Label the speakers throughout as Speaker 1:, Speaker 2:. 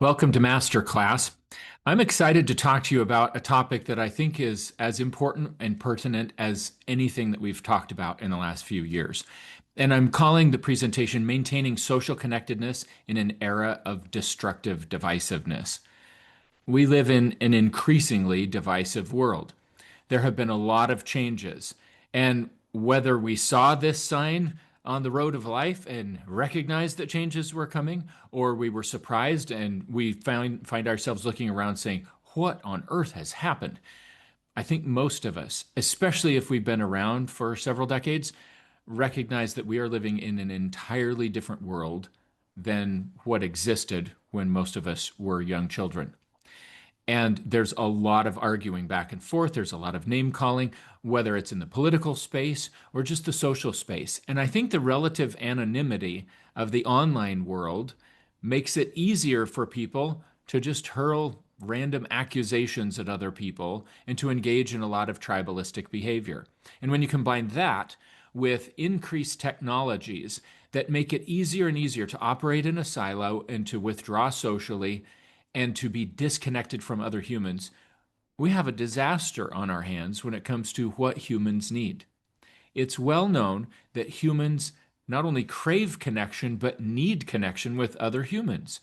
Speaker 1: Welcome to Masterclass. I'm excited to talk to you about a topic that I think is as important and pertinent as anything that we've talked about in the last few years. And I'm calling the presentation Maintaining Social Connectedness in an Era of Destructive Divisiveness. We live in an increasingly divisive world. There have been a lot of changes. And whether we saw this sign on the road of life and recognized that changes were coming, or we were surprised and we find ourselves looking around saying, what on earth has happened? I think most of us, especially if we've been around for several decades, recognize that we are living in an entirely different world than what existed when most of us were young children. And there's a lot of arguing back and forth. There's a lot of name calling, whether it's in the political space or just the social space. And I think the relative anonymity of the online world makes it easier for people to just hurl random accusations at other people and to engage in a lot of tribalistic behavior. And when you combine that with increased technologies that make it easier and easier to operate in a silo and to withdraw socially and to be disconnected from other humans, we have a disaster on our hands when it comes to what humans need. It's well known that humans not only crave connection, but need connection with other humans.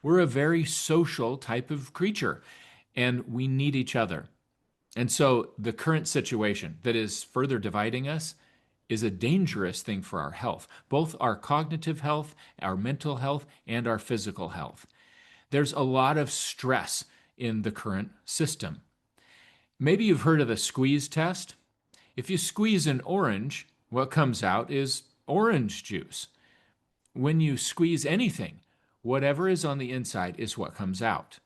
Speaker 1: We're a very social type of creature, and we need each other. And so the current situation that is further dividing us is a dangerous thing for our health, both our cognitive health, our mental health, and our physical health. There's a lot of stress in the current system. Maybe you've heard of the squeeze test. If you squeeze an orange, what comes out is orange juice. When you squeeze anything, whatever is on the inside is what comes out.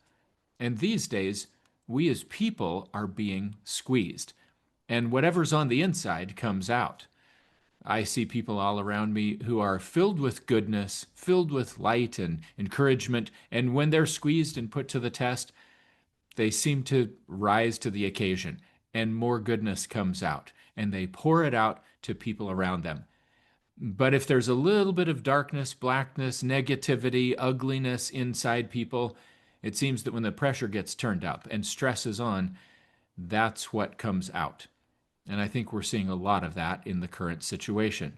Speaker 1: And these days, we as people are being squeezed, and whatever's on the inside comes out. I see people all around me who are filled with goodness, filled with light and encouragement, and when they're squeezed and put to the test, they seem to rise to the occasion, and more goodness comes out, and they pour it out to people around them. But if there's a little bit of darkness, blackness, negativity, ugliness inside people, it seems that when the pressure gets turned up and stress is on, that's what comes out. And I think we're seeing a lot of that in the current situation.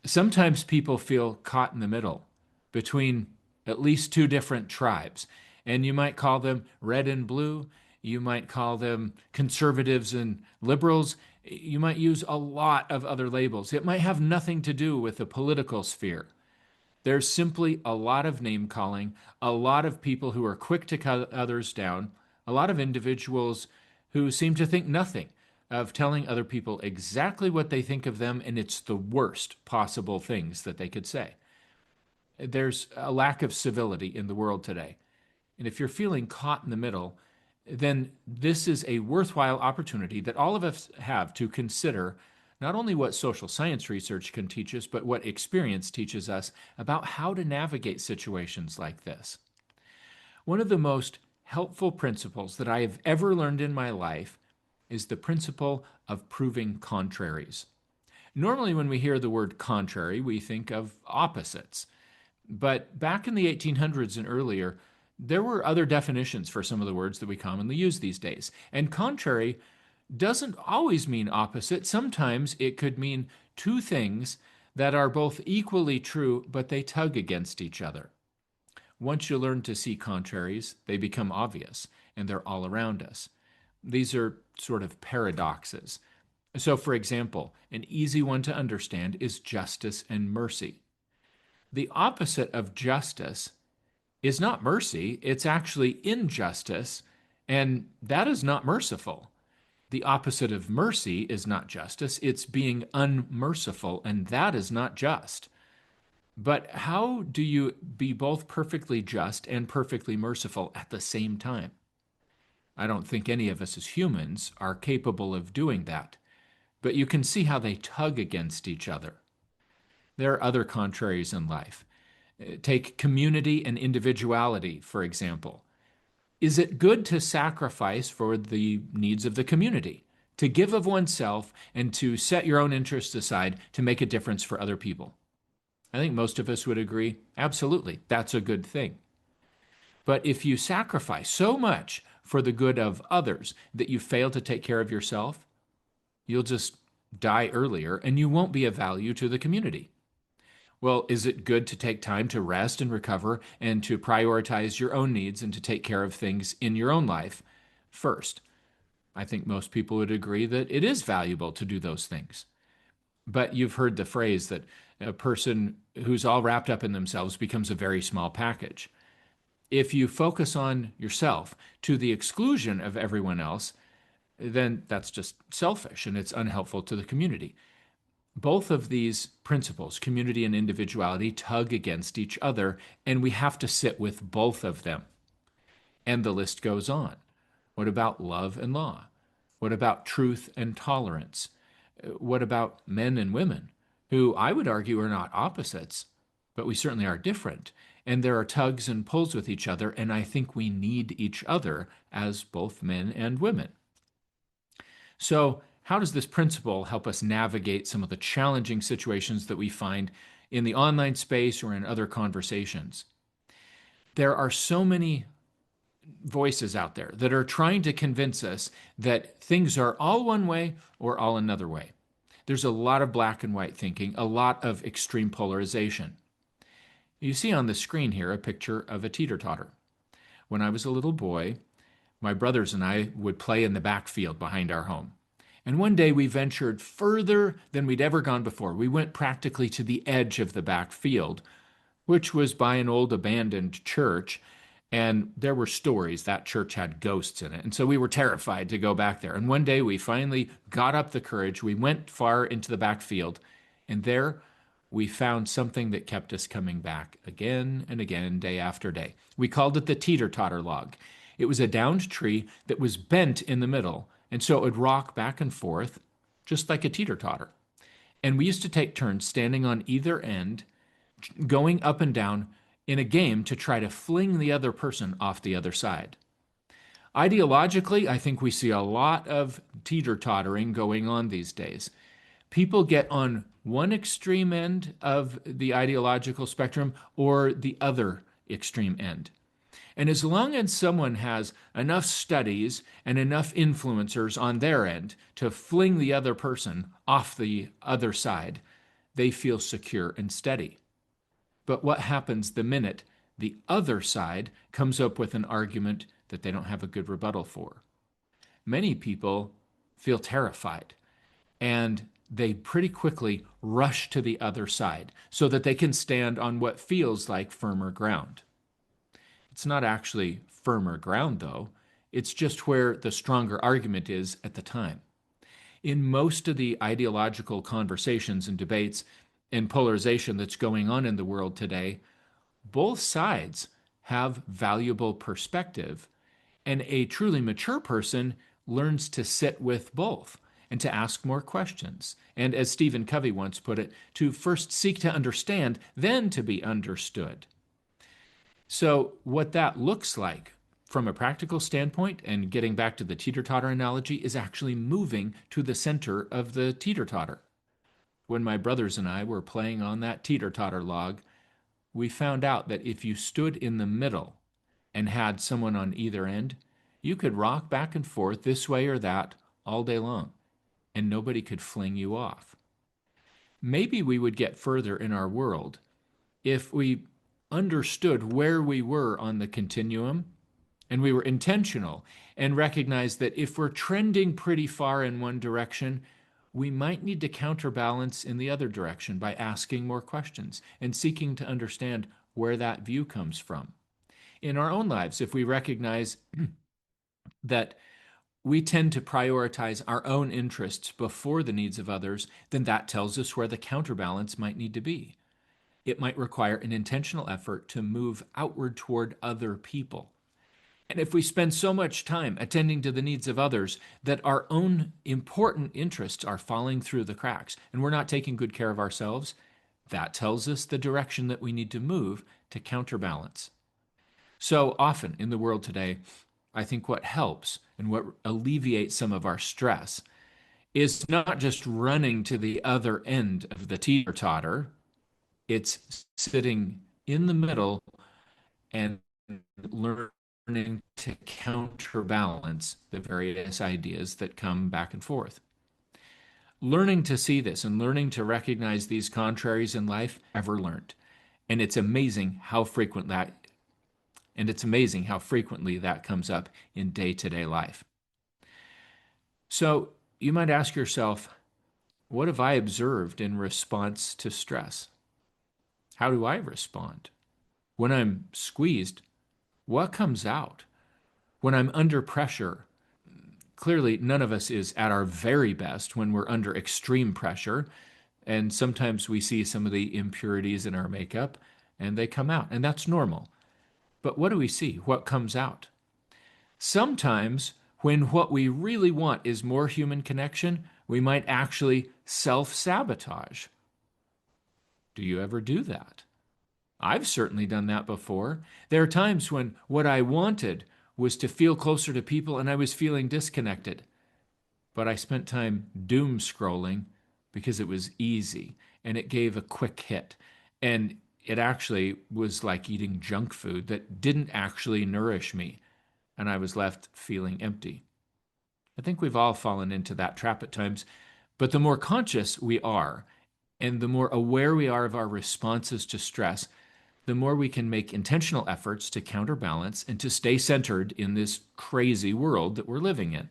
Speaker 1: Sometimes people feel caught in the middle between at least two different tribes. And you might call them red and blue. You might call them conservatives and liberals. You might use a lot of other labels. It might have nothing to do with the political sphere. There's simply a lot of name calling, a lot of people who are quick to cut others down, a lot of individuals who seem to think nothing of telling other people exactly what they think of them, and it's the worst possible things that they could say. There's a lack of civility in the world today. And if you're feeling caught in the middle, then this is a worthwhile opportunity that all of us have to consider not only what social science research can teach us, but what experience teaches us about how to navigate situations like this. One of the most helpful principles that I have ever learned in my life is the principle of proving contraries. Normally, when we hear the word contrary, we think of opposites. But back in the 1800s and earlier, there were other definitions for some of the words that we commonly use these days. And contrary doesn't always mean opposite. Sometimes it could mean two things that are both equally true, but they tug against each other. Once you learn to see contraries, they become obvious, and they're all around us. These are sort of paradoxes. So, for example, an easy one to understand is justice and mercy. The opposite of justice is not mercy, it's actually injustice, and that is not merciful. The opposite of mercy is not justice, it's being unmerciful, and that is not just. But how do you be both perfectly just and perfectly merciful at the same time? I don't think any of us as humans are capable of doing that, but you can see how they tug against each other. There are other contraries in life. Take community and individuality, for example. Is it good to sacrifice for the needs of the community, to give of oneself and to set your own interests aside to make a difference for other people? I think most of us would agree, absolutely, that's a good thing. But if you sacrifice so much for the good of others that you fail to take care of yourself, you'll just die earlier and you won't be of value to the community. Well, is it good to take time to rest and recover and to prioritize your own needs and to take care of things in your own life first? I think most people would agree that it is valuable to do those things. But you've heard the phrase that a person who's all wrapped up in themselves becomes a very small package. If you focus on yourself to the exclusion of everyone else, then that's just selfish and it's unhelpful to the community. Both of these principles, community and individuality, tug against each other, and we have to sit with both of them. And the list goes on. What about love and law? What about truth and tolerance? What about men and women, who I would argue are not opposites, but we certainly are different. And there are tugs and pulls with each other, and I think we need each other as both men and women. So, how does this principle help us navigate some of the challenging situations that we find in the online space or in other conversations? There are so many voices out there that are trying to convince us that things are all one way or all another way. There's a lot of black and white thinking, a lot of extreme polarization. You see on the screen here a picture of a teeter-totter. When I was a little boy, my brothers and I would play in the backfield behind our home. And one day we ventured further than we'd ever gone before. We went practically to the edge of the backfield, which was by an old abandoned church. And there were stories that church had ghosts in it. And so we were terrified to go back there. And one day we finally got up the courage. We went far into the backfield. And there we found something that kept us coming back again and again, day after day. We called it the Teeter-Totter log. It was a downed tree that was bent in the middle. And so it would rock back and forth just like a teeter-totter. And we used to take turns standing on either end, going up and down in a game to try to fling the other person off the other side. Ideologically, I think we see a lot of teeter-tottering going on these days. People get on one extreme end of the ideological spectrum or the other extreme end. And as long as someone has enough studies and enough influencers on their end to fling the other person off the other side, they feel secure and steady. But what happens the minute the other side comes up with an argument that they don't have a good rebuttal for? Many people feel terrified, and they pretty quickly rush to the other side so that they can stand on what feels like firmer ground. It's not actually firmer ground, though. It's just where the stronger argument is at the time. In most of the ideological conversations and debates and polarization that's going on in the world today, both sides have valuable perspective, and a truly mature person learns to sit with both and to ask more questions. And as Stephen Covey once put it, to first seek to understand, then to be understood. So what that looks like from a practical standpoint, and getting back to the teeter-totter analogy, is actually moving to the center of the teeter-totter. When my brothers and I were playing on that teeter-totter log, we found out that if you stood in the middle and had someone on either end, you could rock back and forth this way or that all day long, and nobody could fling you off. Maybe we would get further in our world if we understood where we were on the continuum, and we were intentional and recognized that if we're trending pretty far in one direction, we might need to counterbalance in the other direction by asking more questions and seeking to understand where that view comes from. In our own lives, if we recognize that we tend to prioritize our own interests before the needs of others, then that tells us where the counterbalance might need to be. It might require an intentional effort to move outward toward other people. And if we spend so much time attending to the needs of others that our own important interests are falling through the cracks and we're not taking good care of ourselves, that tells us the direction that we need to move to counterbalance. So often in the world today, I think what helps and what alleviates some of our stress is not just running to the other end of the teeter-totter. It's sitting in the middle and learning to counterbalance the various ideas that come back and forth. Learning to see this and learning to recognize these contraries in life, ever learned. And it's amazing how frequent that and it's amazing how frequently that comes up in day-to-day life. So you might ask yourself, what have I observed in response to stress? How do I respond? When I'm squeezed, what comes out? When I'm under pressure, clearly none of us is at our very best when we're under extreme pressure. And sometimes we see some of the impurities in our makeup and they come out, and that's normal. But what do we see? What comes out? Sometimes, when what we really want is more human connection, we might actually self-sabotage. Do you ever do that? I've certainly done that before. There are times when what I wanted was to feel closer to people and I was feeling disconnected. But I spent time doom scrolling because it was easy and it gave a quick hit. And it actually was like eating junk food that didn't actually nourish me. And I was left feeling empty. I think we've all fallen into that trap at times. But the more conscious we are and the more aware we are of our responses to stress, the more we can make intentional efforts to counterbalance and to stay centered in this crazy world that we're living in.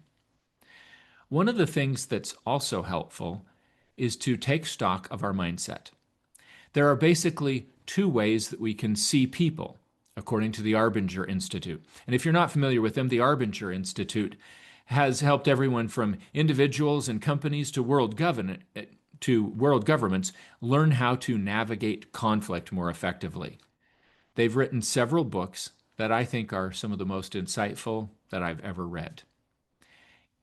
Speaker 1: One of the things that's also helpful is to take stock of our mindset. There are basically two ways that we can see people, according to the Arbinger Institute. And if you're not familiar with them, the Arbinger Institute has helped everyone from individuals and companies to world governments learn how to navigate conflict more effectively. They've written several books that I think are some of the most insightful that I've ever read.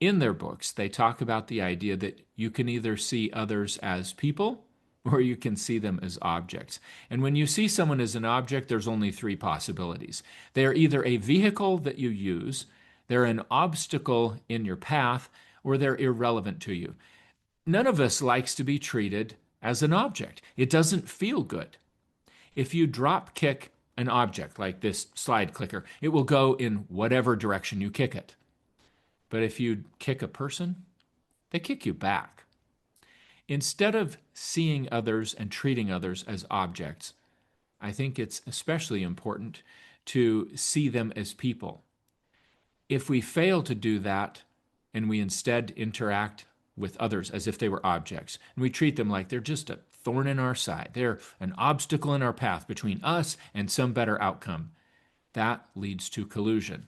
Speaker 1: In their books, they talk about the idea that you can either see others as people or you can see them as objects. And when you see someone as an object, there's only three possibilities. They are either a vehicle that you use, they're an obstacle in your path, or they're irrelevant to you. None of us likes to be treated as an object. It doesn't feel good. If you drop kick an object like this slide clicker, it will go in whatever direction you kick it. But if you kick a person, they kick you back. Instead of seeing others and treating others as objects, I think it's especially important to see them as people. If we fail to do that and we instead interact with others as if they were objects, and we treat them like they're just a thorn in our side, they're an obstacle in our path between us and some better outcome, that leads to collusion.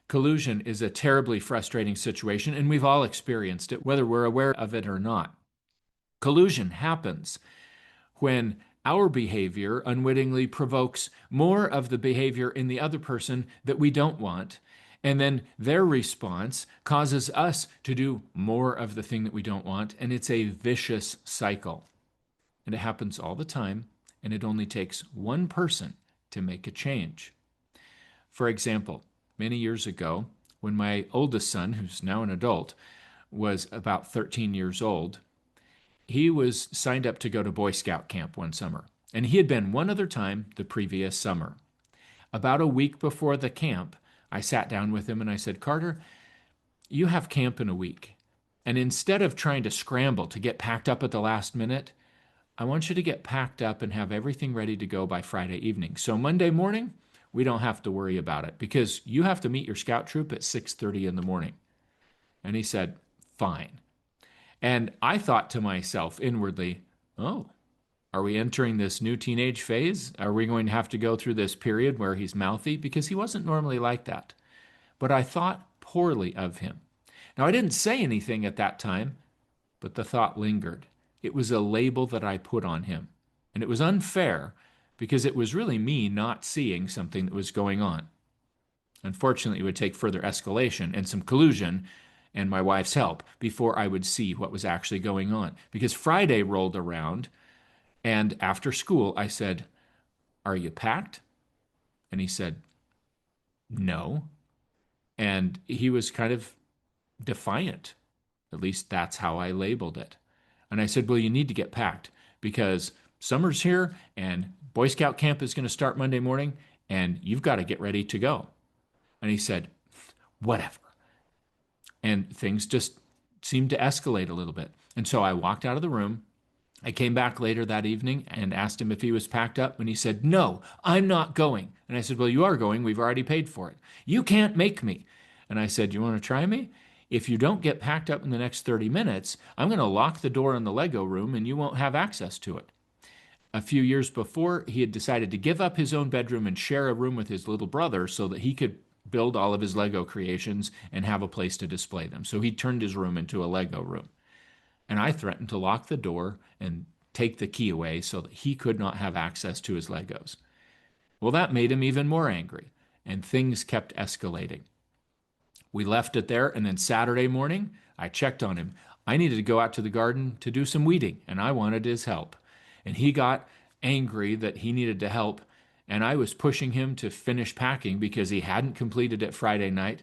Speaker 1: Collusion is a terribly frustrating situation, and we've all experienced it, whether we're aware of it or not. Collusion happens when our behavior unwittingly provokes more of the behavior in the other person that we don't want, and then their response causes us to do more of the thing that we don't want, and it's a vicious cycle. And it happens all the time, and it only takes one person to make a change. For example, many years ago, when my oldest son, who's now an adult, was about 13 years old, he was signed up to go to Boy Scout camp one summer, and he had been one other time the previous summer. About a week before the camp, I sat down with him and I said, Carter, you have camp in a week, and instead of trying to scramble to get packed up at the last minute, I want you to get packed up and have everything ready to go by Friday evening. So Monday morning, we don't have to worry about it because you have to meet your scout troop at 6:30 in the morning. And he said, fine. And I thought to myself inwardly, oh, are we entering this new teenage phase? Are we going to have to go through this period where he's mouthy? Because he wasn't normally like that. But I thought poorly of him. Now, I didn't say anything at that time, but the thought lingered. It was a label that I put on him. And it was unfair because it was really me not seeing something that was going on. Unfortunately, it would take further escalation and some collusion and my wife's help before I would see what was actually going on. Because Friday rolled around, and after school, I said, are you packed? And he said, no. And he was kind of defiant. At least that's how I labeled it. And I said, well, you need to get packed because summer's here and Boy Scout camp is going to start Monday morning, and you've got to get ready to go. And he said, whatever. And things just seemed to escalate a little bit. And so I walked out of the room. I came back later that evening and asked him if he was packed up, and he said, no, I'm not going. And I said, well, you are going. We've already paid for it. You can't make me. And I said, you want to try me? If you don't get packed up in the next 30 minutes, I'm going to lock the door in the Lego room and you won't have access to it. A few years before, he had decided to give up his own bedroom and share a room with his little brother so that he could build all of his Lego creations and have a place to display them. So he turned his room into a Lego room. And I threatened to lock the door and take the key away so that he could not have access to his Legos. Well, that made him even more angry, and things kept escalating. We left it there, and then Saturday morning, I checked on him. I needed to go out to the garden to do some weeding, and I wanted his help. And he got angry that he needed to help, and I was pushing him to finish packing because he hadn't completed it Friday night.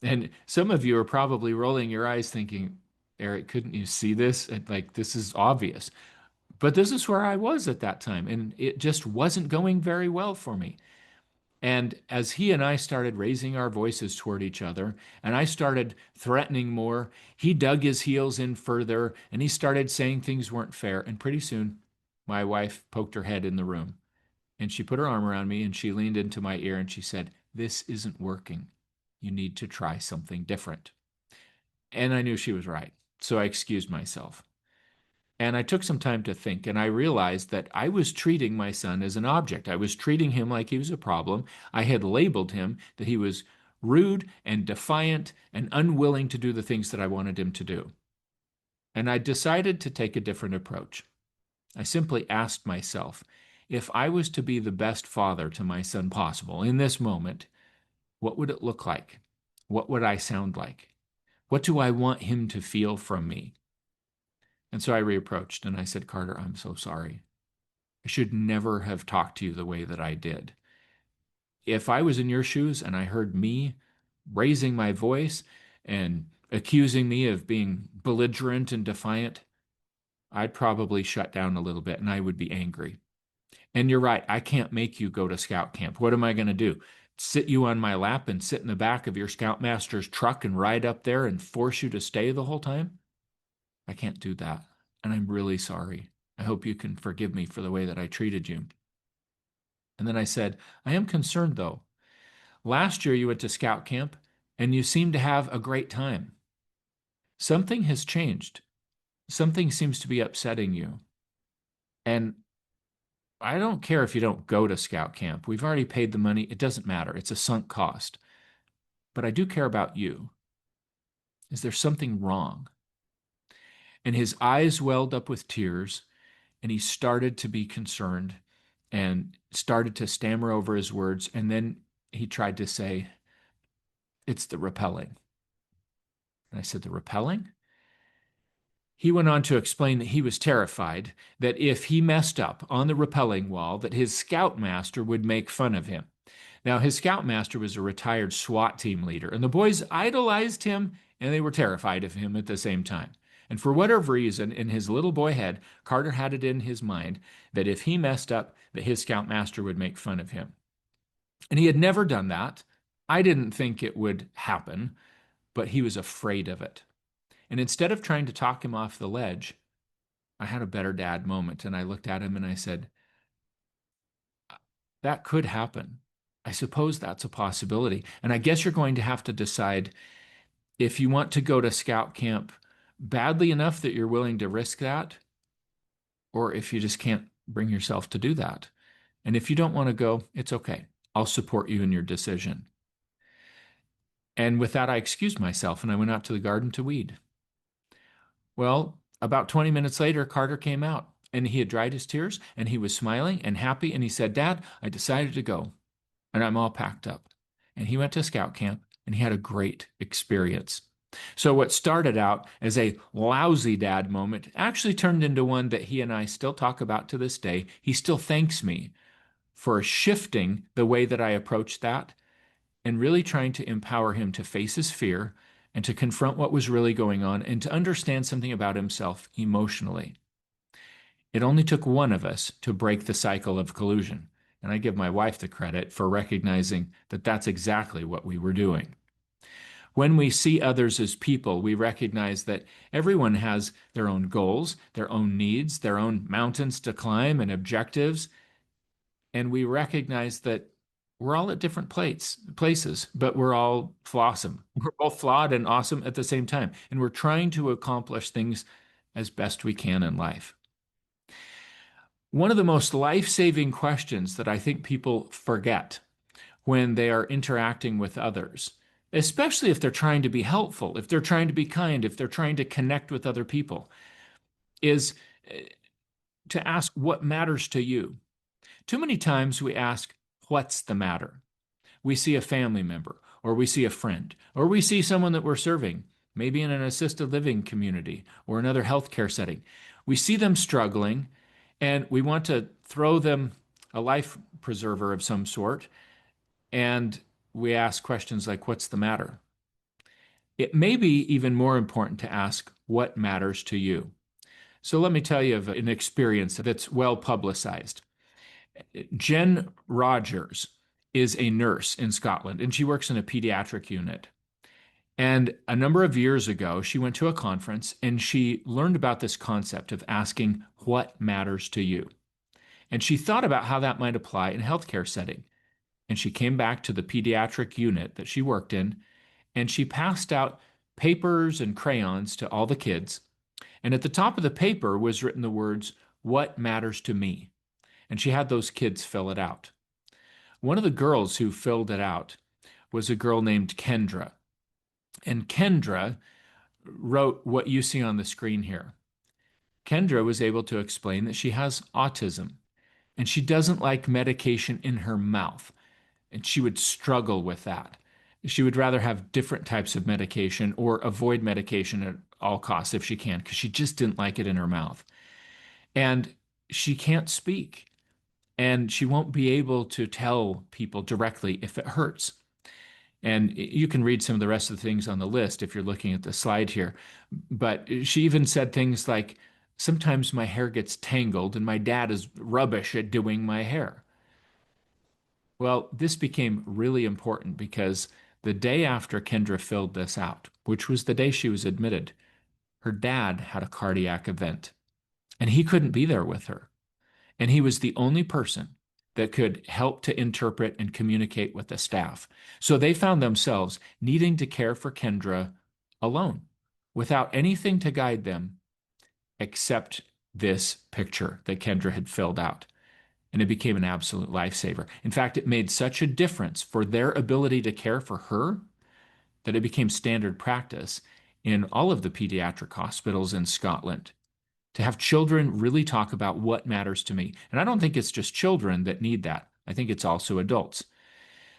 Speaker 1: And some of you are probably rolling your eyes thinking, Eric, couldn't you see this? And like, this is obvious. But this is where I was at that time, and it just wasn't going very well for me. And as he and I started raising our voices toward each other, and I started threatening more, he dug his heels in further, and he started saying things weren't fair. And pretty soon, my wife poked her head in the room, and she put her arm around me, and she leaned into my ear, and she said, this isn't working. You need to try something different. And I knew she was right, so I excused myself. And I took some time to think, and I realized that I was treating my son as an object. I was treating him like he was a problem. I had labeled him that he was rude and defiant and unwilling to do the things that I wanted him to do. And I decided to take a different approach. I simply asked myself, if I was to be the best father to my son possible in this moment, what would it look like? What would I sound like? What do I want him to feel from me? And so I reapproached and I said, Carter, I'm so sorry. I should never have talked to you the way that I did. If I was in your shoes and I heard me raising my voice and accusing me of being belligerent and defiant, I'd probably shut down a little bit and I would be angry. And you're right, I can't make you go to scout camp. What am I going to do? Sit you on my lap and sit in the back of your scoutmaster's truck and ride up there and force you to stay the whole time? I can't do that, and I'm really sorry. I hope you can forgive me for the way that I treated you. And then I said, I am concerned though. Last year you went to scout camp, and you seemed to have a great time. Something has changed. Something seems to be upsetting you. And I don't care if you don't go to scout camp. We've already paid the money. It doesn't matter. It's a sunk cost. But I do care about you. Is there something wrong? And his eyes welled up with tears, and he started to be concerned and started to stammer over his words. And then he tried to say, it's the rappelling. And I said, the rappelling? He went on to explain that he was terrified that if he messed up on the rappelling wall, that his scoutmaster would make fun of him. Now, his scoutmaster was a retired SWAT team leader, and the boys idolized him, and they were terrified of him at the same time. And for whatever reason, in his little boy head, Carter had it in his mind that if he messed up, that his scoutmaster would make fun of him. And he had never done that. I didn't think it would happen, but he was afraid of it. And instead of trying to talk him off the ledge, I had a better dad moment. And I looked at him and I said, that could happen. I suppose that's a possibility. And I guess you're going to have to decide if you want to go to scout camp badly enough that you're willing to risk that, or if you just can't bring yourself to do that. And if you don't want to go, it's okay. I'll support you in your decision. And with that, I excused myself and I went out to the garden to weed. Well, about 20 minutes later, Carter came out and he had dried his tears and he was smiling and happy. And he said, Dad, I decided to go and I'm all packed up. And he went to scout camp and he had a great experience. So what started out as a lousy dad moment actually turned into one that he and I still talk about to this day. He still thanks me for shifting the way that I approached that and really trying to empower him to face his fear and to confront what was really going on and to understand something about himself emotionally. It only took one of us to break the cycle of collusion. And I give my wife the credit for recognizing that that's exactly what we were doing. When we see others as people, we recognize that everyone has their own goals, their own needs, their own mountains to climb and objectives. And we recognize that we're all at different places, but we're all flawsome. We're both flawed and awesome at the same time. And we're trying to accomplish things as best we can in life. One of the most life-saving questions that I think people forget when they are interacting with others, especially if they're trying to be helpful, if they're trying to be kind, if they're trying to connect with other people, is to ask what matters to you. Too many times we ask, what's the matter? We see a family member, or we see a friend, or we see someone that we're serving, maybe in an assisted living community or another healthcare setting. We see them struggling, and we want to throw them a life preserver of some sort, and we ask questions like, what's the matter? It may be even more important to ask, what matters to you? So let me tell you of an experience that's well publicized. Jen Rogers is a nurse in Scotland, and she works in a pediatric unit. And a number of years ago, she went to a conference and she learned about this concept of asking what matters to you. And she thought about how that might apply in a healthcare setting. And she came back to the pediatric unit that she worked in, and she passed out papers and crayons to all the kids. And at the top of the paper was written the words, "What matters to me?" And she had those kids fill it out. One of the girls who filled it out was a girl named Kendra. And Kendra wrote what you see on the screen here. Kendra was able to explain that she has autism and she doesn't like medication in her mouth. And she would struggle with that. She would rather have different types of medication or avoid medication at all costs if she can, because she just didn't like it in her mouth. And she can't speak. And she won't be able to tell people directly if it hurts. And you can read some of the rest of the things on the list if you're looking at the slide here. But she even said things like, sometimes my hair gets tangled and my dad is rubbish at doing my hair. Well, this became really important because the day after Kendra filled this out, which was the day she was admitted, her dad had a cardiac event and he couldn't be there with her. And he was the only person that could help to interpret and communicate with the staff. So they found themselves needing to care for Kendra alone, without anything to guide them except this picture that Kendra had filled out. And it became an absolute lifesaver. In fact, it made such a difference for their ability to care for her that it became standard practice in all of the pediatric hospitals in Scotland to have children really talk about what matters to me. And I don't think it's just children that need that. I think it's also adults.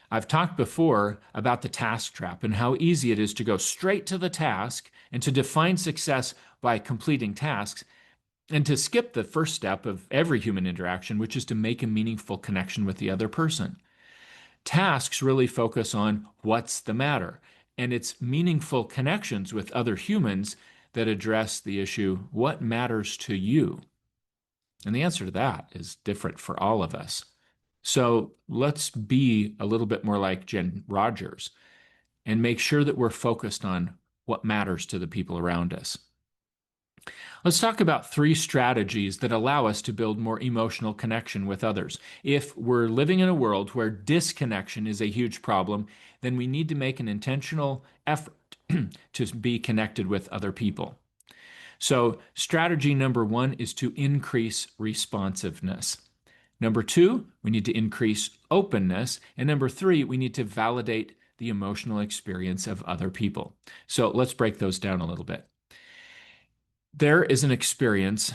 Speaker 1: I've talked before about the task trap and how easy it is to go straight to the task and to define success by completing tasks and to skip the first step of every human interaction, which is to make a meaningful connection with the other person. Tasks really focus on what's the matter, and it's meaningful connections with other humans that address the issue, what matters to you? And the answer to that is different for all of us. So let's be a little bit more like Jen Rogers and make sure that we're focused on what matters to the people around us. Let's talk about 3 strategies that allow us to build more emotional connection with others. If we're living in a world where disconnection is a huge problem, then we need to make an intentional effort to be connected with other people. So, strategy number 1 is to increase responsiveness. Number 2, we need to increase openness. And number 3, we need to validate the emotional experience of other people. So, let's break those down a little bit. There is an experience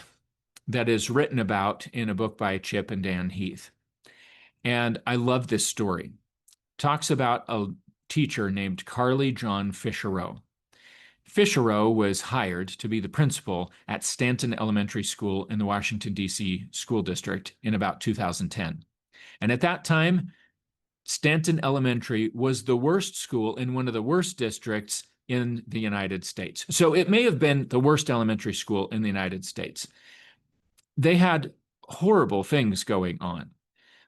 Speaker 1: that is written about in a book by Chip and Dan Heath. And I love this story. It talks about a teacher named Carly John Fisherow. Fisherow was hired to be the principal at Stanton Elementary School in the Washington, D.C. school district in about 2010. And at that time, Stanton Elementary was the worst school in one of the worst districts in the United States. So it may have been the worst elementary school in the United States. They had horrible things going on.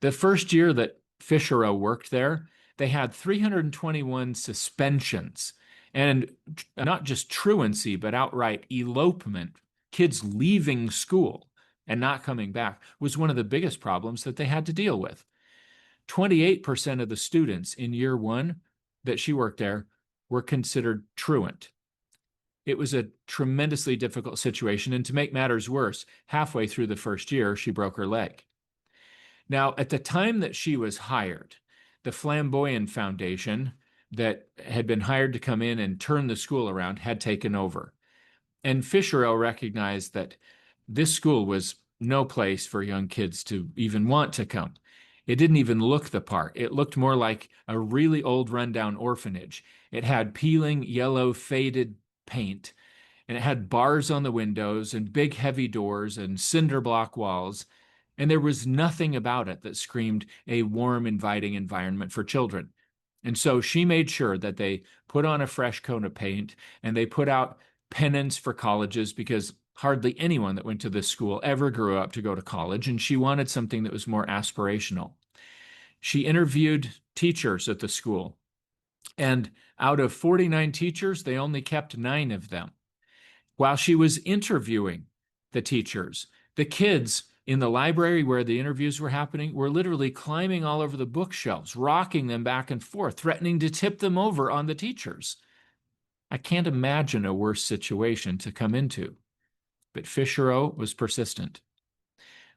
Speaker 1: The first year that Fischerow worked there, they had 321 suspensions, and not just truancy, but outright elopement. Kids leaving school and not coming back was one of the biggest problems that they had to deal with. 28% of the students in year one that she worked there were considered truant. It was a tremendously difficult situation, and to make matters worse, halfway through the first year, she broke her leg. Now, at the time that she was hired, the Flamboyant Foundation that had been hired to come in and turn the school around had taken over. And Fischerow recognized that this school was no place for young kids to even want to come. It didn't even look the part. It looked more like a really old rundown orphanage. It had peeling yellow faded paint, and it had bars on the windows and big heavy doors and cinder block walls. And there was nothing about it that screamed a warm, inviting environment for children. And so she made sure that they put on a fresh coat of paint and they put out pennants for colleges, because hardly anyone that went to this school ever grew up to go to college, and she wanted something that was more aspirational. She interviewed teachers at the school, and out of 49 teachers, they only kept 9 of them. While she was interviewing the teachers, the kids in the library where the interviews were happening were literally climbing all over the bookshelves, rocking them back and forth, threatening to tip them over on the teachers. I can't imagine a worse situation to come into. But Fischerow was persistent.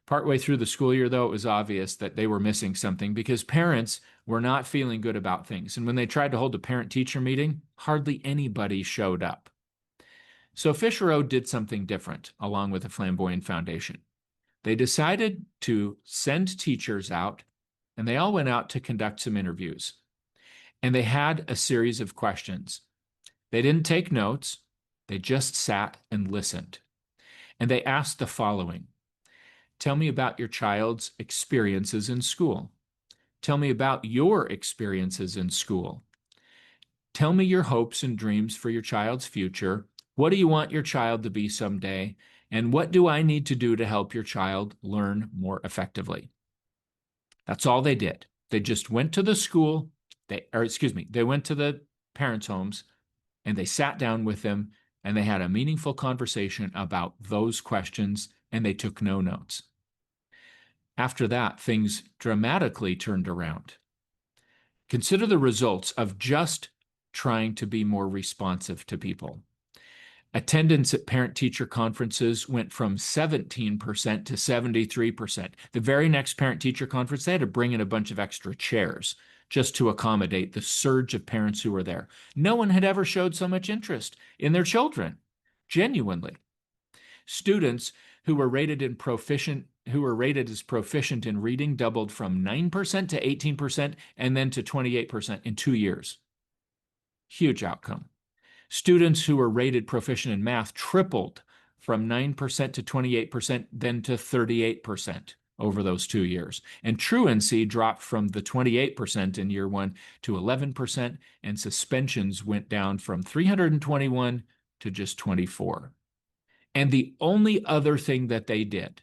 Speaker 1: Partway through the school year, though, it was obvious that they were missing something, because parents were not feeling good about things. And when they tried to hold a parent-teacher meeting, hardly anybody showed up. So Fischerow did something different, along with the Flamboyant Foundation. They decided to send teachers out, and they all went out to conduct some interviews. And they had a series of questions. They didn't take notes. They just sat and listened. And they asked the following: tell me about your child's experiences in school. Tell me about your experiences in school. Tell me your hopes and dreams for your child's future. What do you want your child to be someday? And what do I need to do to help your child learn more effectively? That's all they did. They just went to the school, they went to the parents' homes, and they sat down with them, and they had a meaningful conversation about those questions, and they took no notes. After that, things dramatically turned around. Consider the results of just trying to be more responsive to people. Attendance at parent-teacher conferences went from 17% to 73%. The very next parent-teacher conference, they had to bring in a bunch of extra chairs just to accommodate the surge of parents who were there. No one had ever showed so much interest in their children, genuinely. Students who were rated as proficient in reading doubled from 9% to 18% and then to 28% in 2 years. Huge outcome. Students who were rated proficient in math tripled from 9% to 28%, then to 38% over those 2 years. And truancy dropped from the 28% in year one to 11%, and suspensions went down from 321 to just 24. And the only other thing that they did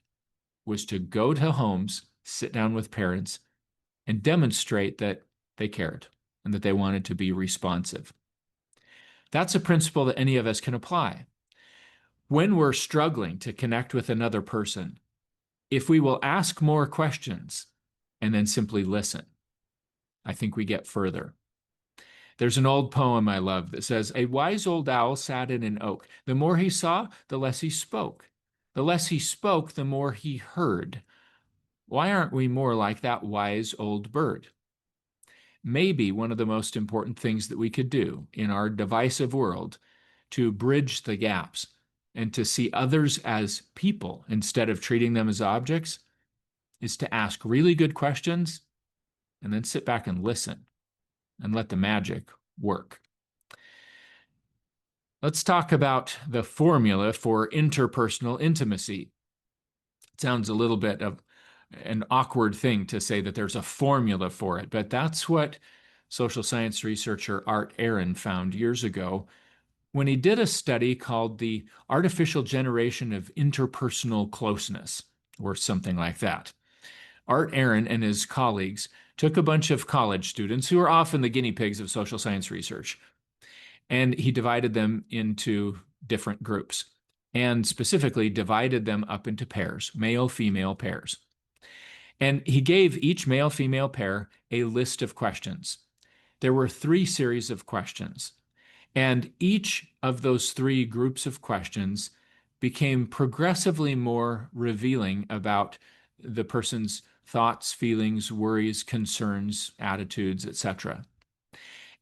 Speaker 1: was to go to homes, sit down with parents, and demonstrate that they cared and that they wanted to be responsive. That's a principle that any of us can apply. When we're struggling to connect with another person, if we will ask more questions and then simply listen, I think we get further. There's an old poem I love that says, "A wise old owl sat in an oak. The more he saw, the less he spoke. The less he spoke, the more he heard." Why aren't we more like that wise old bird? Maybe one of the most important things that we could do in our divisive world to bridge the gaps and to see others as people instead of treating them as objects is to ask really good questions and then sit back and listen and let the magic work. Let's talk about the formula for interpersonal intimacy. It sounds a little bit of an awkward thing to say that there's a formula for it, but that's what social science researcher Aron found years ago when he did a study called the artificial generation of interpersonal closeness, or something like that. Aron and his colleagues took a bunch of college students who are often the guinea pigs of social science research, and he divided them into different groups and specifically divided them up into pairs, male-female pairs. And he gave each male-female pair a list of questions. There were 3 series of questions, and each of those 3 groups of questions became progressively more revealing about the person's thoughts, feelings, worries, concerns, attitudes, etc.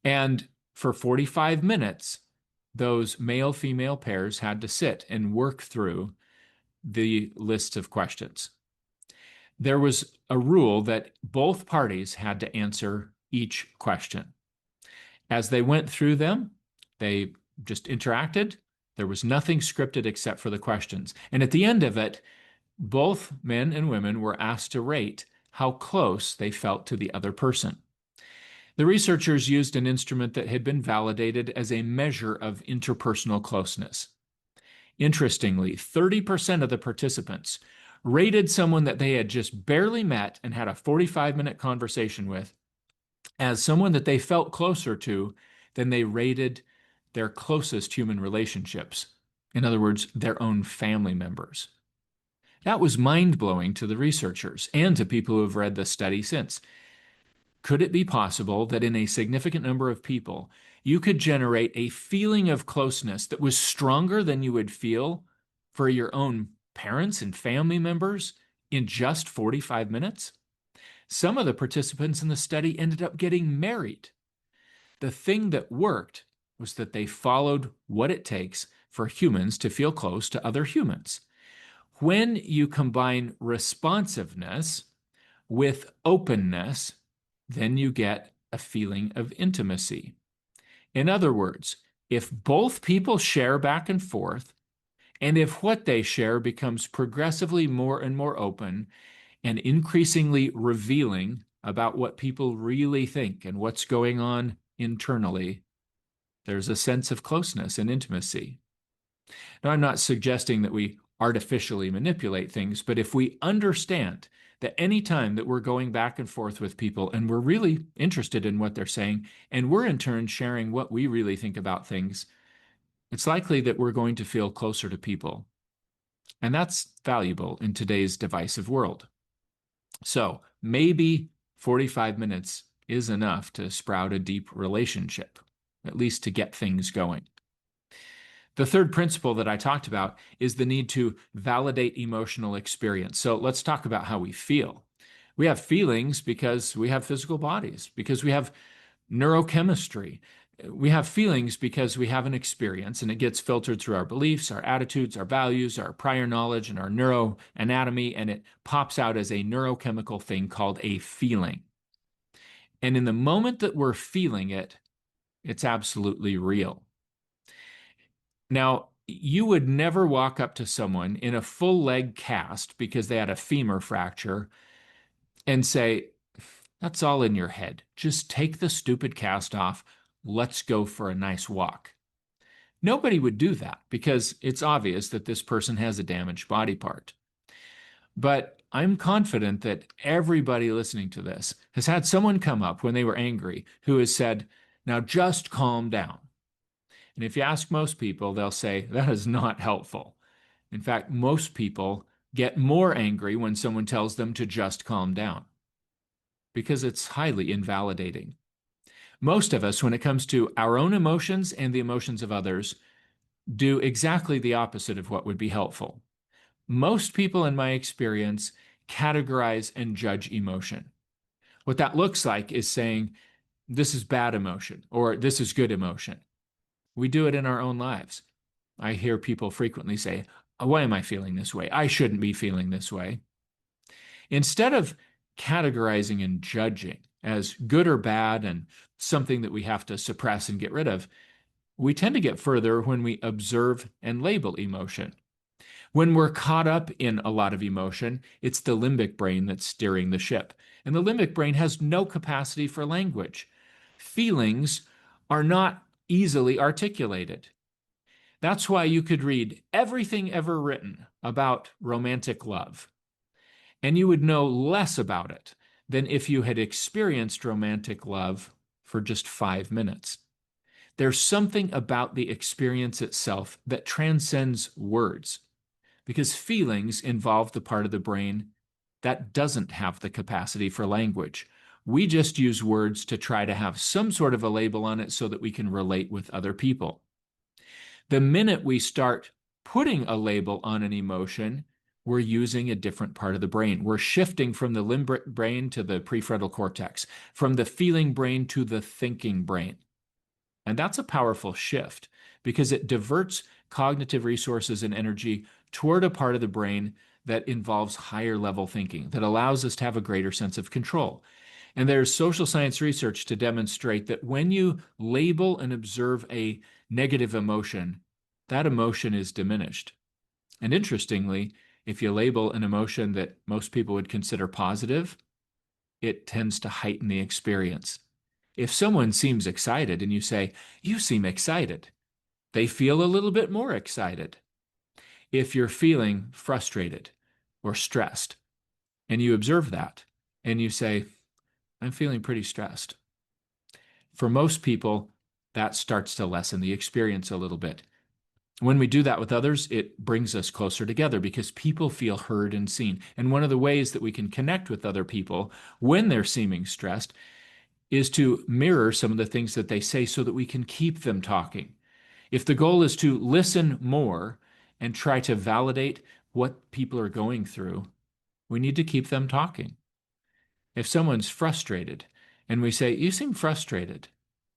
Speaker 1: And for 45 minutes, those male-female pairs had to sit and work through the list of questions. There was a rule that both parties had to answer each question. As they went through them, they just interacted. There was nothing scripted except for the questions. And at the end of it, both men and women were asked to rate how close they felt to the other person. The researchers used an instrument that had been validated as a measure of interpersonal closeness. Interestingly, 30% of the participants rated someone that they had just barely met and had a 45-minute conversation with as someone that they felt closer to than they rated their closest human relationships. In other words, their own family members. That was mind-blowing to the researchers and to people who have read the study since. Could it be possible that in a significant number of people, you could generate a feeling of closeness that was stronger than you would feel for your own parents and family members in just 45 minutes? Some of the participants in the study ended up getting married. The thing that worked was that they followed what it takes for humans to feel close to other humans. When you combine responsiveness with openness, then you get a feeling of intimacy. In other words, if both people share back and forth, and if what they share becomes progressively more and more open and increasingly revealing about what people really think and what's going on internally, there's a sense of closeness and intimacy. Now, I'm not suggesting that we artificially manipulate things, but if we understand that any time that we're going back and forth with people and we're really interested in what they're saying, and we're in turn sharing what we really think about things, it's likely that we're going to feel closer to people. And that's valuable in today's divisive world. So maybe 45 minutes is enough to sprout a deep relationship, at least to get things going. The third principle that I talked about is the need to validate emotional experience. So let's talk about how we feel. We have feelings because we have physical bodies, because we have neurochemistry. We have feelings because we have an experience, and it gets filtered through our beliefs, our attitudes, our values, our prior knowledge, and our neuroanatomy, and it pops out as a neurochemical thing called a feeling. And in the moment that we're feeling it, it's absolutely real. Now, you would never walk up to someone in a full leg cast because they had a femur fracture and say, "That's all in your head. Just take the stupid cast off. Let's go for a nice walk." Nobody would do that because it's obvious that this person has a damaged body part. But I'm confident that everybody listening to this has had someone come up when they were angry who has said, "Now just calm down." And if you ask most people, they'll say that is not helpful. In fact, most people get more angry when someone tells them to just calm down because it's highly invalidating. Most of us, when it comes to our own emotions and the emotions of others, do exactly the opposite of what would be helpful. Most people, in my experience, categorize and judge emotion. What that looks like is saying, this is bad emotion or this is good emotion. We do it in our own lives. I hear people frequently say, "Why am I feeling this way? I shouldn't be feeling this way." Instead of categorizing and judging as good or bad and something that we have to suppress and get rid of, we tend to get further when we observe and label emotion. When we're caught up in a lot of emotion, it's the limbic brain that's steering the ship. And the limbic brain has no capacity for language. Feelings are not easily articulated. That's why you could read everything ever written about romantic love. and you would know less about it than if you had experienced romantic love for just 5 minutes. There's something about the experience itself that transcends words because feelings involve the part of the brain that doesn't have the capacity for language. We just use words to try to have some sort of a label on it so that we can relate with other people. The minute we start putting a label on an emotion, we're using a different part of the brain. We're shifting from the limbic brain to the prefrontal cortex, from the feeling brain to the thinking brain. And that's a powerful shift because it diverts cognitive resources and energy toward a part of the brain that involves higher level thinking, that allows us to have a greater sense of control. And there's social science research to demonstrate that when you label and observe a negative emotion, that emotion is diminished. And interestingly, if you label an emotion that most people would consider positive, it tends to heighten the experience. If someone seems excited and you say, "You seem excited," they feel a little bit more excited. If you're feeling frustrated or stressed and you observe that and you say, "I'm feeling pretty stressed," for most people, that starts to lessen the experience a little bit. When we do that with others, it brings us closer together because people feel heard and seen. And one of the ways that we can connect with other people when they're seeming stressed is to mirror some of the things that they say so that we can keep them talking. If the goal is to listen more and try to validate what people are going through, we need to keep them talking. If someone's frustrated and we say, "You seem frustrated,"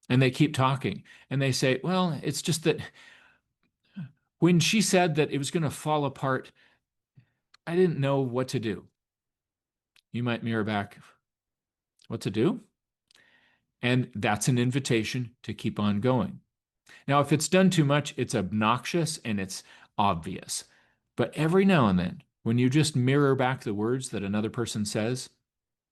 Speaker 1: and they keep talking and they say, "Well, it's just that when she said that it was going to fall apart, I didn't know what to do." You might mirror back, "What to do?" And that's an invitation to keep on going. Now, if it's done too much, it's obnoxious and it's obvious. But every now and then, when you just mirror back the words that another person says,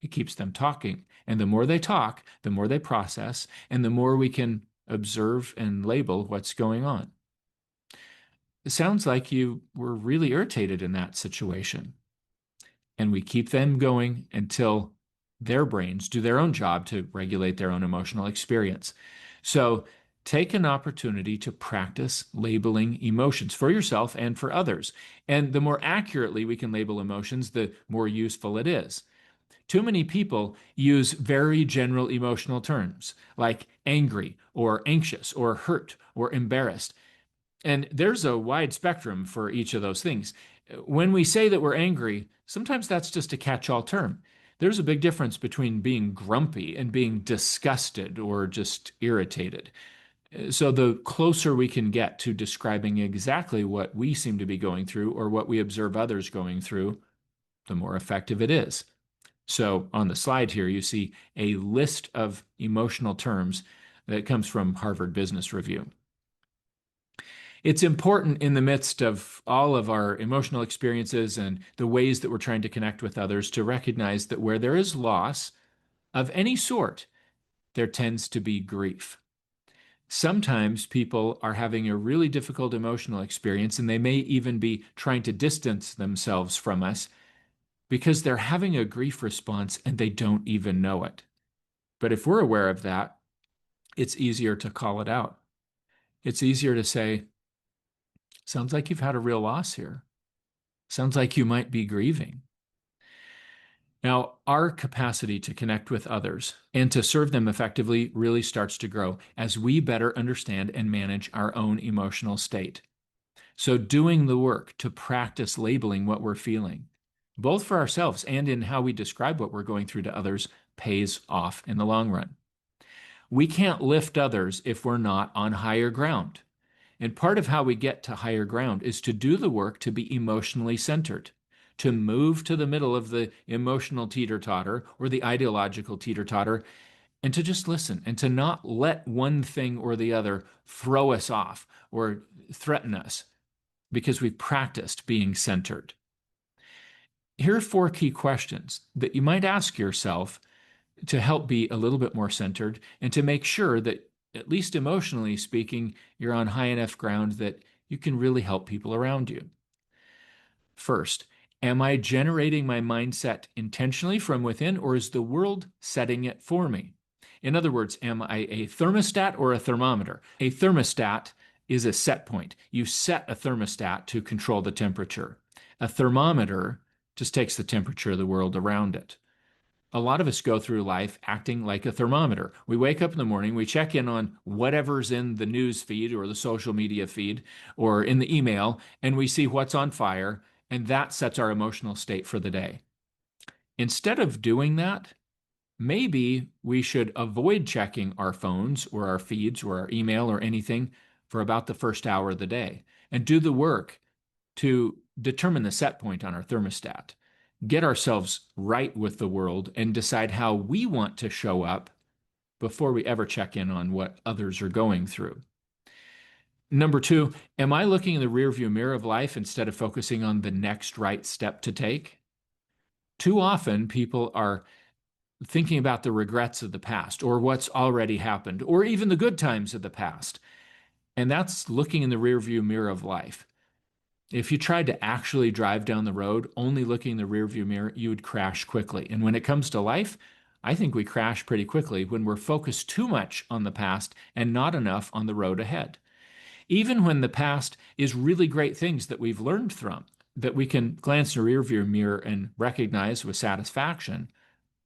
Speaker 1: it keeps them talking. And the more they talk, the more they process, and the more we can observe and label what's going on. It sounds like you were really irritated in that situation. And we keep them going until their brains do their own job to regulate their own emotional experience. So take an opportunity to practice labeling emotions for yourself and for others. And the more accurately we can label emotions, the more useful it is. Too many people use very general emotional terms like angry or anxious or hurt or embarrassed. And there's a wide spectrum for each of those things. When we say that we're angry, sometimes that's just a catch-all term. There's a big difference between being grumpy and being disgusted or just irritated. So the closer we can get to describing exactly what we seem to be going through or what we observe others going through, the more effective it is. So on the slide here, you see a list of emotional terms that comes from Harvard Business Review. It's important in the midst of all of our emotional experiences and the ways that we're trying to connect with others to recognize that where there is loss of any sort, there tends to be grief. Sometimes people are having a really difficult emotional experience and they may even be trying to distance themselves from us because they're having a grief response and they don't even know it. But if we're aware of that, it's easier to call it out. It's easier to say, "Sounds like you've had a real loss here. Sounds like you might be grieving." Now, our capacity to connect with others and to serve them effectively really starts to grow as we better understand and manage our own emotional state. So, doing the work to practice labeling what we're feeling, both for ourselves and in how we describe what we're going through to others, pays off in the long run. We can't lift others if we're not on higher ground. And part of how we get to higher ground is to do the work to be emotionally centered, to move to the middle of the emotional teeter-totter or the ideological teeter-totter, and to just listen and to not let one thing or the other throw us off or threaten us because we've practiced being centered. Here are 4 key questions that you might ask yourself to help be a little bit more centered and to make sure that, at least emotionally speaking, you're on high enough ground that you can really help people around you. First, Am I generating my mindset intentionally from within, or is the world setting it for me? In other words, am I a thermostat or a thermometer? A thermostat is a set point. You set a thermostat to control the temperature. A thermometer just takes the temperature of the world around it. A lot of us go through life acting like a thermometer. We wake up in the morning, we check in on whatever's in the news feed or the social media feed or in the email, and we see what's on fire, and that sets our emotional state for the day. Instead of doing that, maybe we should avoid checking our phones or our feeds or our email or anything for about the first hour of the day and do the work to determine the set point on our thermostat, get ourselves right with the world, and decide how we want to show up before we ever check in on what others are going through. Number two, am I looking in the rearview mirror of life instead of focusing on the next right step to take? Too often, people are thinking about the regrets of the past or what's already happened or even the good times of the past. And that's looking in the rearview mirror of life. If you tried to actually drive down the road only looking in the rearview mirror, you would crash quickly. And when it comes to life, I think we crash pretty quickly when we're focused too much on the past and not enough on the road ahead. Even when the past is really great things that we've learned from, that we can glance in the rearview mirror and recognize with satisfaction,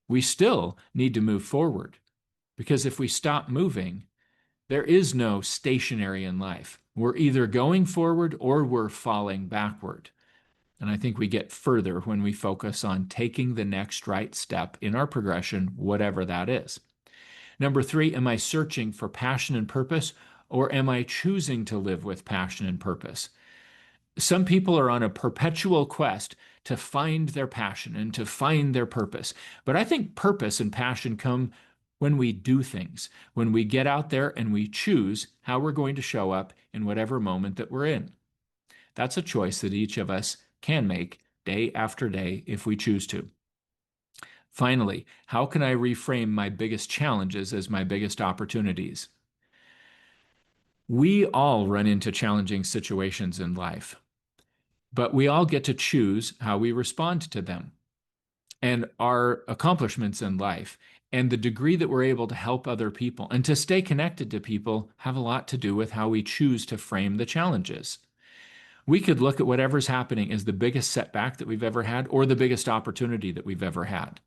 Speaker 1: we still need to move forward. Because if we stop moving, there is no stationary in life. We're either going forward or we're falling backward. And I think we get further when we focus on taking the next right step in our progression, whatever that is. Number three, am I searching for passion and purpose, or am I choosing to live with passion and purpose? Some people are on a perpetual quest to find their passion and to find their purpose. But I think purpose and passion come when we do things, when we get out there and we choose how we're going to show up in whatever moment that we're in. That's a choice that each of us can make day after day if we choose to. Finally, how can I reframe my biggest challenges as my biggest opportunities? We all run into challenging situations in life, but we all get to choose how we respond to them. And our accomplishments in life and the degree that we're able to help other people and to stay connected to people have a lot to do with how we choose to frame the challenges. We could look at whatever's happening as the biggest setback that we've ever had or the biggest opportunity that we've ever had.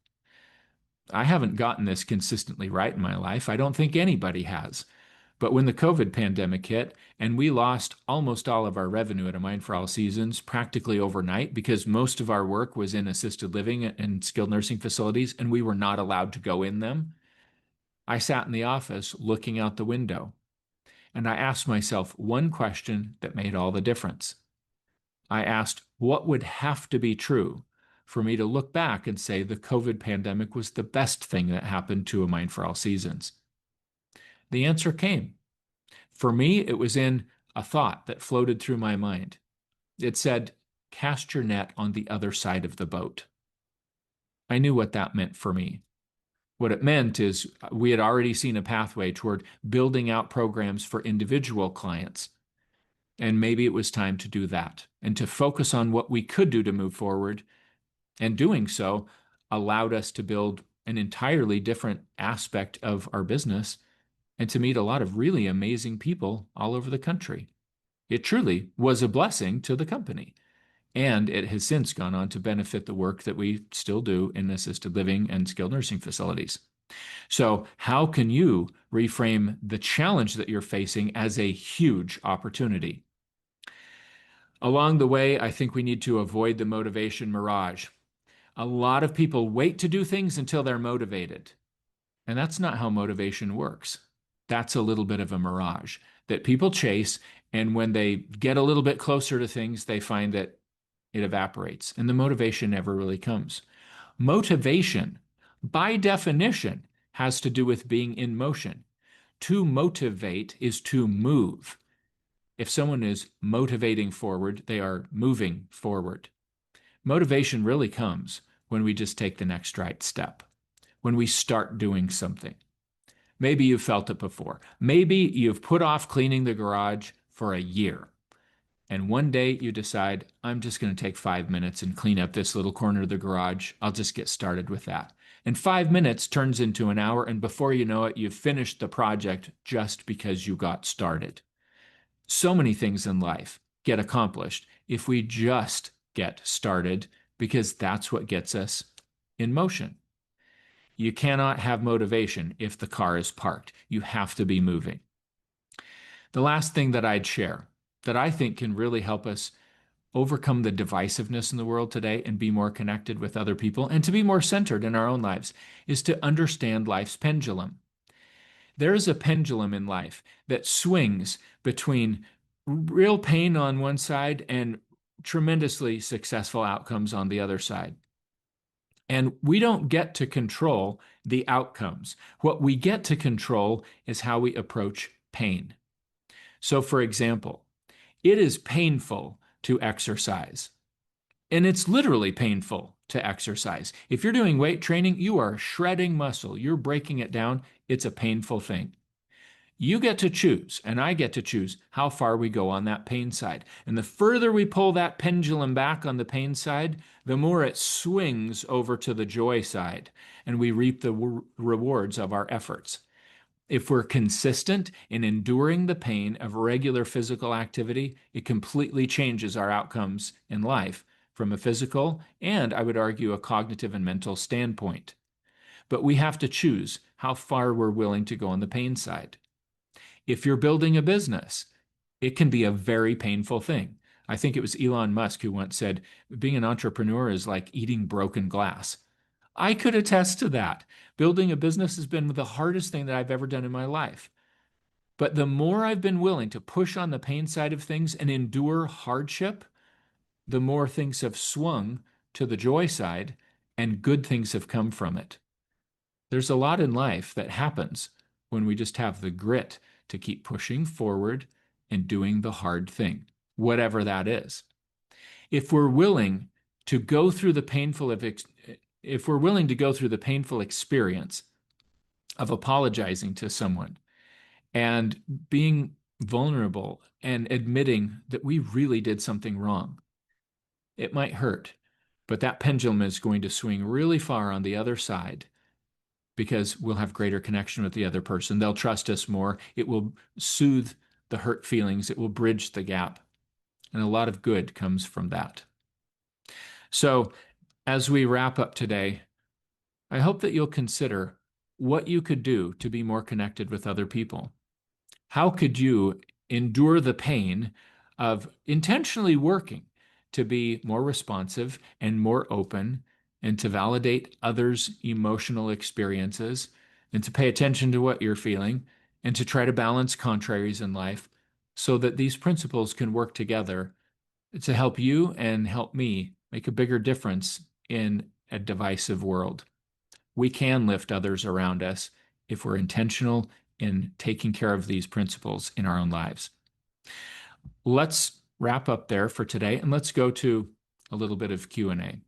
Speaker 1: I haven't gotten this consistently right in my life. I don't think anybody has. But when the COVID pandemic hit and we lost almost all of our revenue at A Mind for All Seasons practically overnight because most of our work was in assisted living and skilled nursing facilities and we were not allowed to go in them, I sat in the office looking out the window and I asked myself one question that made all the difference. I asked, what would have to be true for me to look back and say the COVID pandemic was the best thing that happened to A Mind for All Seasons? The answer came. For me, it was in a thought that floated through my mind. It said, cast your net on the other side of the boat. I knew what that meant for me. What it meant is we had already seen a pathway toward building out programs for individual clients. And maybe it was time to do that and to focus on what we could do to move forward. And doing so allowed us to build an entirely different aspect of our business and to meet a lot of really amazing people all over the country. It truly was a blessing to the company. And it has since gone on to benefit the work that we still do in assisted living and skilled nursing facilities. So, how can you reframe the challenge that you're facing as a huge opportunity? Along the way, I think we need to avoid the motivation mirage. A lot of people wait to do things until they're motivated. And that's not how motivation works. That's a little bit of a mirage that people chase. And when they get a little bit closer to things, they find that it evaporates and the motivation never really comes. Motivation, by definition, has to do with being in motion. To motivate is to move. If someone is motivating forward, they are moving forward. Motivation really comes when we just take the next right step, when we start doing something. Maybe you've felt it before. Maybe you've put off cleaning the garage for a year. And one day you decide, I'm just going to take 5 minutes and clean up this little corner of the garage. I'll just get started with that. And 5 minutes turns into an hour, and before you know it, you've finished the project just because you got started. So many things in life get accomplished if we just get started, because that's what gets us in motion. You cannot have motivation if the car is parked. You have to be moving. The last thing that I'd share that I think can really help us overcome the divisiveness in the world today and be more connected with other people and to be more centered in our own lives is to understand life's pendulum. There is a pendulum in life that swings between real pain on one side and tremendously successful outcomes on the other side. And we don't get to control the outcomes. What we get to control is how we approach pain. So, for example, it is painful to exercise. And it's literally painful to exercise. If you're doing weight training, you are shredding muscle, you're breaking it down. It's a painful thing. You get to choose, and I get to choose how far we go on that pain side. And the further we pull that pendulum back on the pain side, the more it swings over to the joy side, and we reap the rewards of our efforts. If we're consistent in enduring the pain of regular physical activity, it completely changes our outcomes in life from a physical and, I would argue, a cognitive and mental standpoint. But we have to choose how far we're willing to go on the pain side. If you're building a business, it can be a very painful thing. I think it was Elon Musk who once said, being an entrepreneur is like eating broken glass. I could attest to that. Building a business has been the hardest thing that I've ever done in my life. But the more I've been willing to push on the pain side of things and endure hardship, the more things have swung to the joy side and good things have come from it. There's a lot in life that happens when we just have the grit to keep pushing forward and doing the hard thing, whatever that is. If we're willing to go through the painful experience of apologizing to someone and being vulnerable and admitting that we really did something wrong, it might hurt, but that pendulum is going to swing really far on the other side because we'll have greater connection with the other person. They'll trust us more. It will soothe the hurt feelings. It will bridge the gap. And a lot of good comes from that. So, as we wrap up today, I hope that you'll consider what you could do to be more connected with other people. How could you endure the pain of intentionally working to be more responsive and more open and to validate others' emotional experiences and to pay attention to what you're feeling and to try to balance contraries in life so that these principles can work together to help you and help me make a bigger difference in a divisive world? We can lift others around us if we're intentional in taking care of these principles in our own lives. Let's wrap up there for today, and let's go to a little bit of Q&A.